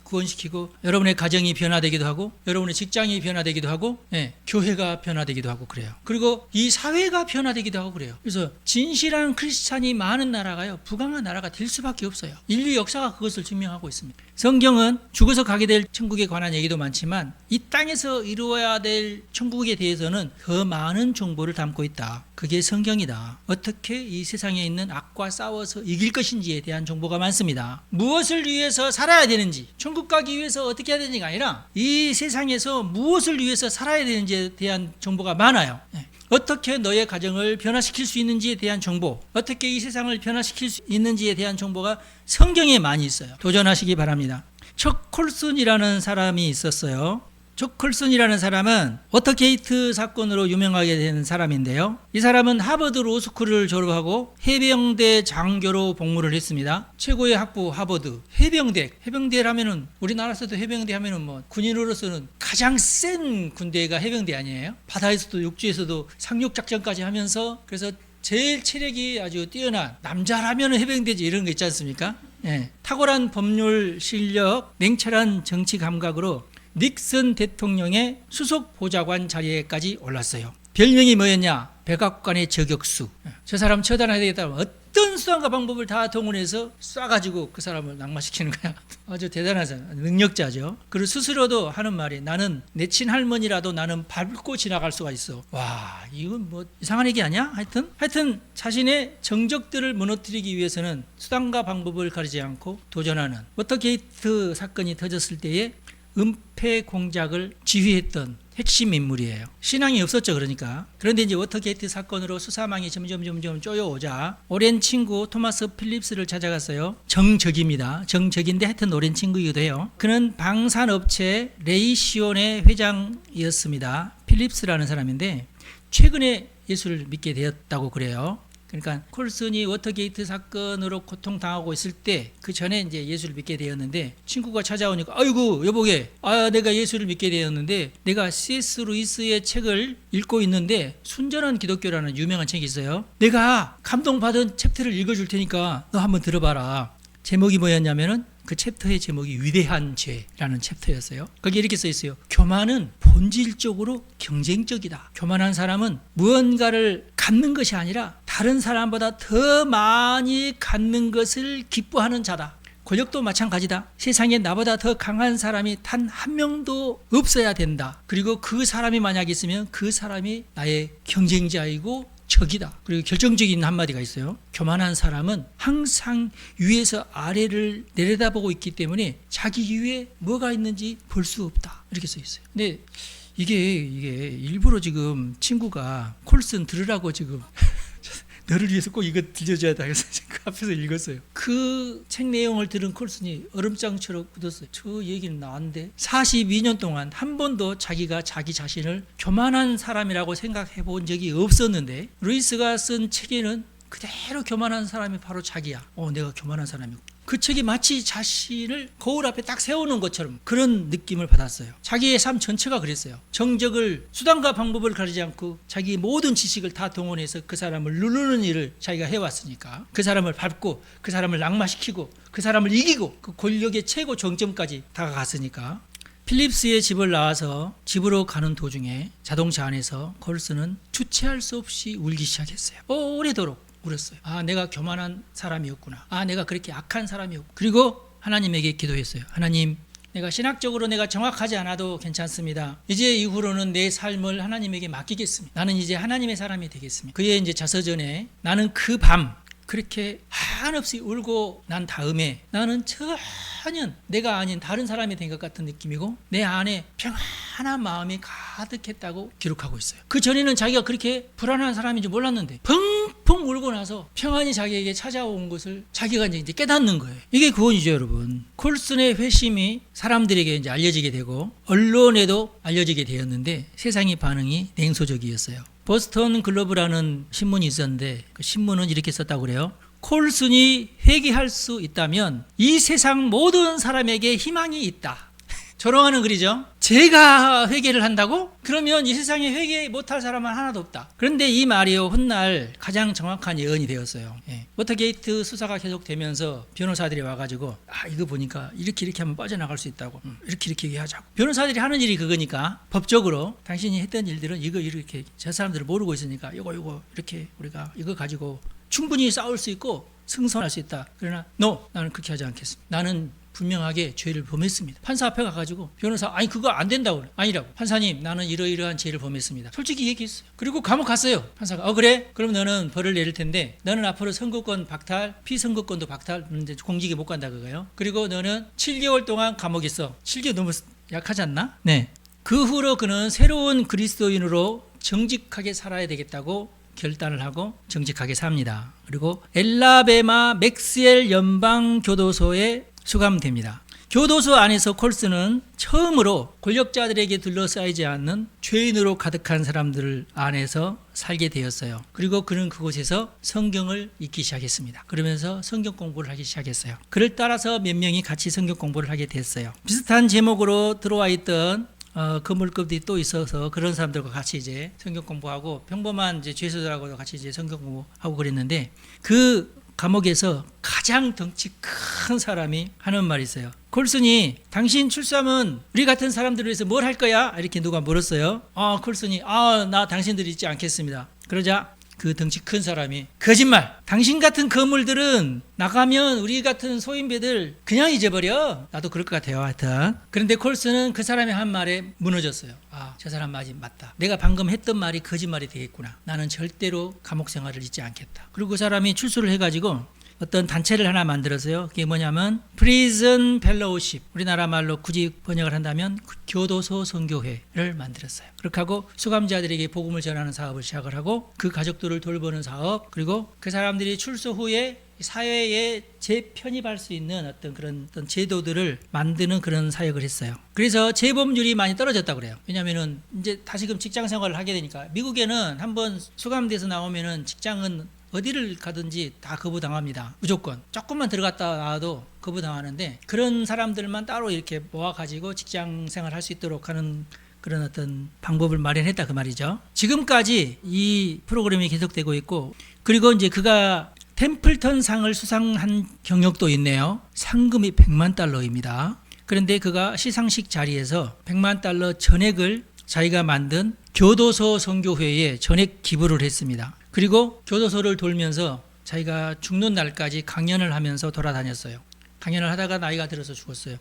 구원시키고 여러분의 가정이 변화되기도 하고 여러분의 직장이 변화되기도 하고 교회가 변화되기도 하고 그래요. 그리고 이 사회가 변화되기도 하고 그래요. 그래서 진실한 크리스찬이 많은 나라가요 부강한 나라가 될 수밖에 없어요. 인류 역사가 그것을 증명하고 있습니다. 성경은 죽어서 가게 될 천국에 관한 얘기도 많지만 이 땅에서 이루어야 될 천국에 대해서는 더 많은 정보를 담고 있다. 그게 성경이다. 어떻게 이 세상에 있는 악과 싸워서 이길 것인지에 대한 정보가 많습니다. 무엇을 위해서 살아야 되는지, 천국 가기 위해서 어떻게 해야 되는지가 아니라 이 세상에서 무엇을 위해서 살아야 되는지에 대한 정보가 많아요. 어떻게 너의 가정을 변화시킬 수 있는지에 대한 정보, 어떻게 이 세상을 변화시킬 수 있는지에 대한 정보가 성경에 많이 있어요. 도전하시기 바랍니다. 척 콜슨이라는 사람이 있었어요. 척 콜슨이라는 사람은 워터게이트 사건으로 유명하게 된 사람인데요. 이 사람은 하버드 로스쿨을 졸업하고 해병대 장교로 복무를 했습니다. 최고의 학부 하버드 해병대라면은 우리나라에서도 해병대 하면은 뭐 군인으로서는 가장 센 군대가 해병대 아니에요? 바다에서도 육지에서도 상륙 작전까지 하면서 그래서 제일 체력이 아주 뛰어난 남자라면 해병대지 이런 거 있지 않습니까? 탁월한 법률 실력, 냉철한 정치 감각으로 닉슨 대통령의 수석 보좌관 자리에까지 올랐어요. 별명이 뭐였냐? 백악관의 저격수. 저 사람 처단해야 되겠다. 어떤 수단과 방법을 다 동원해서 쏴가지고 그 사람을 낙마시키는 거야. 아주 대단하잖아. 능력자죠. 그리고 스스로도 하는 말이 나는 내 친할머니라도 나는 밟고 지나갈 수가 있어. 와, 이건 뭐 이상한 얘기 아니야? 하여튼 자신의 정적들을 무너뜨리기 위해서는 수단과 방법을 가리지 않고 도전하는 워터게이트 사건이 터졌을 때에 은폐 공작을 지휘했던 핵심 인물이에요. 신앙이 없었죠, 그러니까. 그런데 이제 워터게이트 사건으로 수사망이 점점 쪼여오자 오랜 친구 토마스 필립스를 찾아갔어요. 정적입니다. 정적인데 하여튼 오랜 친구이기도 해요. 그는 방산업체 레이시온의 회장이었습니다. 필립스라는 사람인데 최근에 예수를 믿게 되었다고 그래요. 그러니까 콜슨이 워터게이트 사건으로 고통당하고 있을 때 그 전에 이제 예수를 믿게 되었는데 친구가 찾아오니까 아이고 여보게 내가 예수를 믿게 되었는데 내가 C.S. 루이스의 책을 읽고 있는데 순전한 기독교라는 유명한 책이 있어요. 내가 감동받은 챕터를 읽어줄 테니까 너 한번 들어봐라. 제목이 뭐였냐면은 그 챕터의 제목이 위대한 죄라는 챕터였어요. 거기 이렇게 써 있어요. 교만은 본질적으로 경쟁적이다. 교만한 사람은 무언가를 갖는 것이 아니라 다른 사람보다 더 많이 갖는 것을 기뻐하는 자다. 권력도 마찬가지다. 세상에 나보다 더 강한 사람이 단 한 명도 없어야 된다. 그리고 그 사람이 만약 있으면 그 사람이 나의 경쟁자이고 적이다. 그리고 결정적인 한마디가 있어요. 교만한 사람은 항상 위에서 아래를 내려다보고 있기 때문에 자기 위에 뭐가 있는지 볼 수 없다. 이렇게 써 있어요. 근데 이게 일부러 지금 친구가 콜슨 들으라고 지금 너를 위해서 꼭 이거 들려줘야 돼. 그래서 그 앞에서 읽었어요. 그 책 내용을 들은 콜슨이 얼음장처럼 굳었어요. 저 얘기는 나한테 42년 동안 한 번도 자기가 자기 자신을 교만한 사람이라고 생각해 본 적이 없었는데 루이스가 쓴 책에는 그대로 교만한 사람이 바로 자기야. 내가 교만한 사람이고. 그 책이 마치 자신을 거울 앞에 딱 세우는 것처럼 그런 느낌을 받았어요. 자기의 삶 전체가 그랬어요. 정적을 수단과 방법을 가리지 않고 자기의 모든 지식을 다 동원해서 그 사람을 누르는 일을 자기가 해왔으니까 그 사람을 밟고 그 사람을 낙마시키고 그 사람을 이기고 그 권력의 최고 정점까지 다가갔으니까 필립스의 집을 나와서 집으로 가는 도중에 자동차 안에서 콜슨은 주체할 수 없이 울기 시작했어요. 오래도록 울었어요. 내가 교만한 사람이었구나. 내가 그렇게 악한 사람이었구나. 그리고 하나님에게 기도했어요. 하나님, 내가 신학적으로 내가 정확하지 않아도 괜찮습니다. 이제 이후로는 내 삶을 하나님에게 맡기겠습니다. 나는 이제 하나님의 사람이 되겠습니다. 그의 이제 자서전에 나는 그 밤 그렇게 한없이 울고 난 다음에 나는 전혀 내가 아닌 다른 사람이 된 것 같은 느낌이고 내 안에 평안한 마음이 가득했다고 기록하고 있어요. 그 전에는 자기가 그렇게 불안한 사람인 줄 몰랐는데 펑펑 울고 나서 평안이 자기에게 찾아온 것을 자기가 이제 깨닫는 거예요. 이게 구원이죠, 여러분. 콜슨의 회심이 사람들에게 이제 알려지게 되고 언론에도 알려지게 되었는데 세상의 반응이 냉소적이었어요. 보스턴 글로브라는 신문이 있었는데 그 신문은 이렇게 썼다고 그래요. 콜슨이 회개할 수 있다면 이 세상 모든 사람에게 희망이 있다. 조롱하는 글이죠. 제가 회개를 한다고? 그러면 이 세상에 회개 못할 사람은 하나도 없다. 그런데 이 말이요 훗날 가장 정확한 예언이 되었어요. 워터게이트 수사가 계속되면서 변호사들이 와가지고 이거 보니까 이렇게 하면 빠져나갈 수 있다고 이렇게 얘기하자고. 변호사들이 하는 일이 그거니까 법적으로 당신이 했던 일들은 이거 이렇게 저 사람들을 모르고 있으니까 이거 이렇게 우리가 이거 가지고 충분히 싸울 수 있고 승선할 수 있다. 그러나 나는 그렇게 하지 않겠습니다. 나는 분명하게 죄를 범했습니다. 판사 앞에 가가지고 변호사 그거 안 된다고 그래. 아니라고. 판사님, 나는 이러이러한 죄를 범했습니다. 솔직히 얘기했어요. 그리고 감옥 갔어요. 판사가 그래? 그럼 너는 벌을 내릴 텐데 너는 앞으로 선거권 박탈, 피선거권도 박탈, 공직에 못 간다 그거예요. 그리고 너는 7개월 동안 감옥에 있어. 7개월 너무 약하지 않나? 네. 그 후로 그는 새로운 그리스도인으로 정직하게 살아야 되겠다고 결단을 하고 정직하게 삽니다. 그리고 엘라베마 맥스웰 연방교도소에 수감됩니다. 교도소 안에서 콜슨은 처음으로 권력자들에게 둘러싸이지 않는 죄인으로 가득한 사람들 안에서 살게 되었어요. 그리고 그는 그곳에서 성경을 읽기 시작했습니다. 그러면서 성경 공부를 하기 시작했어요. 그를 따라서 몇 명이 같이 성경 공부를 하게 됐어요. 비슷한 제목으로 들어와 있던 건물급들이 또 있어서 그런 사람들과 같이 이제 성경 공부하고 평범한 이제 죄수들하고도 같이 이제 성경 공부하고 그랬는데 그 감옥에서 가장 덩치 큰 큰 사람이 하는 말이 있어요. 콜슨이 당신 출소하면 우리 같은 사람들을 위해서 뭘 할 거야? 이렇게 누가 물었어요. 콜슨이 나 당신들 잊지 않겠습니다. 그러자 그 덩치 큰 사람이 거짓말! 당신 같은 거물들은 나가면 우리 같은 소인배들 그냥 잊어버려. 나도 그럴 것 같아요. 하여튼. 그런데 콜슨은 그 사람이 한 말에 무너졌어요. 저 사람 말이 맞다. 내가 방금 했던 말이 거짓말이 되겠구나. 나는 절대로 감옥 생활을 잊지 않겠다. 그리고 그 사람이 출소를 해가지고 어떤 단체를 하나 만들었어요. 그게 뭐냐면 Prison Fellowship, 우리나라 말로 굳이 번역을 한다면 교도소 선교회를 만들었어요. 그렇게 하고 수감자들에게 복음을 전하는 사업을 시작을 하고 그 가족들을 돌보는 사업, 그리고 그 사람들이 출소 후에 사회에 재편입할 수 있는 어떤 제도들을 만드는 그런 사역을 했어요. 그래서 재범률이 많이 떨어졌다고 그래요. 왜냐하면은 이제 다시금 직장 생활을 하게 되니까. 미국에는 한번 수감돼서 나오면은 직장은 어디를 가든지 다 거부당합니다. 무조건. 조금만 들어갔다 나와도 거부당하는데, 그런 사람들만 따로 이렇게 모아가지고 직장 생활할 수 있도록 하는 그런 어떤 방법을 마련했다 그 말이죠. 지금까지 이 프로그램이 계속되고 있고, 그리고 이제 그가 템플턴 상을 수상한 경력도 있네요. 상금이 100만 달러입니다. 그런데 그가 시상식 자리에서 100만 달러 전액을 자기가 만든 교도소 선교회에 전액 기부를 했습니다. 그리고 교도소를 돌면서 자기가 죽는 날까지 강연을 하면서 돌아다녔어요. 강연을 하다가 나이가 들어서 죽었어요.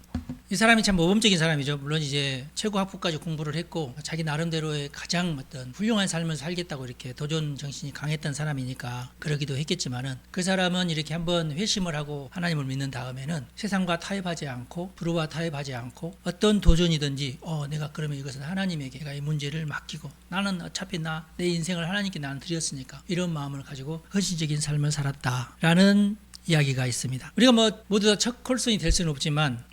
이 사람이 참 모범적인 사람이죠. 물론 이제 최고 학부까지 공부를 했고 자기 나름대로의 가장 어떤 훌륭한 삶을 살겠다고 이렇게 도전 정신이 강했던 사람이니까 그러기도 했겠지만은, 그 사람은 이렇게 한번 회심을 하고 하나님을 믿는 다음에는 세상과 타협하지 않고 불우와 타협하지 않고 어떤 도전이든지 내가 그러면 이것은 하나님에게 내가 이 문제를 맡기고, 나는 어차피 내 인생을 하나님께 나는 드렸으니까 이런 마음을 가지고 헌신적인 삶을 살았다라는 이야기가 있습니다. 우리가 모두 다 첫 콜슨이 될 수는 없지만,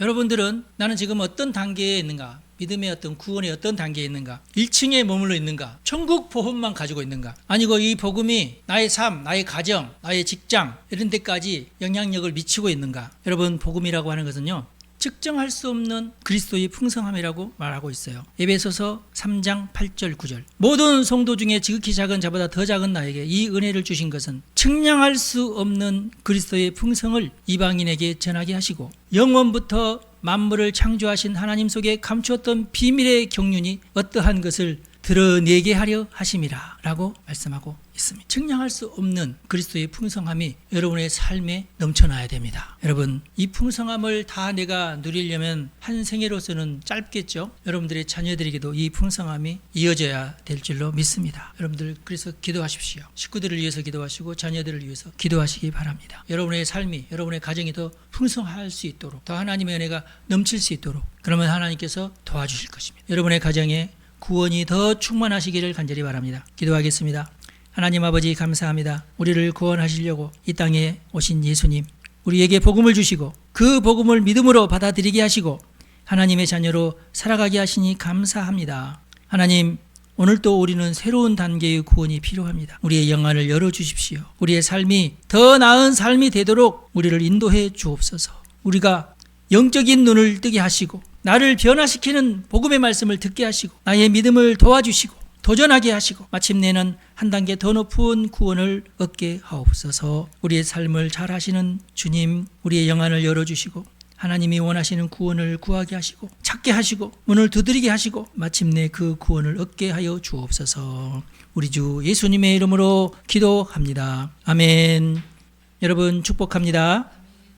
여러분들은 나는 지금 어떤 단계에 있는가, 믿음의 어떤 구원의 어떤 단계에 있는가, 1층에 머물러 있는가, 천국 복음만 가지고 있는가, 아니고 이 복음이 나의 삶, 나의 가정, 나의 직장 이런 데까지 영향력을 미치고 있는가. 여러분, 복음이라고 하는 것은요, 측정할 수 없는 그리스도의 풍성함이라고 말하고 있어요. 에베소서 3장 8절 9절. 모든 성도 중에 지극히 작은 자보다 더 작은 나에게 이 은혜를 주신 것은 측량할 수 없는 그리스도의 풍성을 이방인에게 전하게 하시고, 영원부터 만물을 창조하신 하나님 속에 감추었던 비밀의 경륜이 어떠한 것을 드러내게 하려 하심이라 라고 말씀하고 있습니다. 측량할 수 없는 그리스도의 풍성함이 여러분의 삶에 넘쳐나야 됩니다. 여러분, 이 풍성함을 다 내가 누리려면 한 생애로서는 짧겠죠. 여러분들의 자녀들에게도 이 풍성함이 이어져야 될 줄로 믿습니다. 여러분들 그래서 기도하십시오. 식구들을 위해서 기도하시고 자녀들을 위해서 기도하시기 바랍니다. 여러분의 삶이, 여러분의 가정이 더 풍성할 수 있도록, 더 하나님의 은혜가 넘칠 수 있도록, 그러면 하나님께서 도와주실 것입니다. 여러분의 가정에 구원이 더 충만하시기를 간절히 바랍니다. 기도하겠습니다. 하나님 아버지, 감사합니다. 우리를 구원하시려고 이 땅에 오신 예수님, 우리에게 복음을 주시고 그 복음을 믿음으로 받아들이게 하시고 하나님의 자녀로 살아가게 하시니 감사합니다. 하나님, 오늘도 우리는 새로운 단계의 구원이 필요합니다. 우리의 영안을 열어주십시오. 우리의 삶이 더 나은 삶이 되도록 우리를 인도해 주옵소서. 우리가 영적인 눈을 뜨게 하시고 나를 변화시키는 복음의 말씀을 듣게 하시고 나의 믿음을 도와주시고 도전하게 하시고 마침내는 한 단계 더 높은 구원을 얻게 하옵소서. 우리의 삶을 잘 하시는 주님, 우리의 영안을 열어주시고 하나님이 원하시는 구원을 구하게 하시고 찾게 하시고 문을 두드리게 하시고 마침내 그 구원을 얻게 하여 주옵소서. 우리 주 예수님의 이름으로 기도합니다. 아멘. 여러분 축복합니다.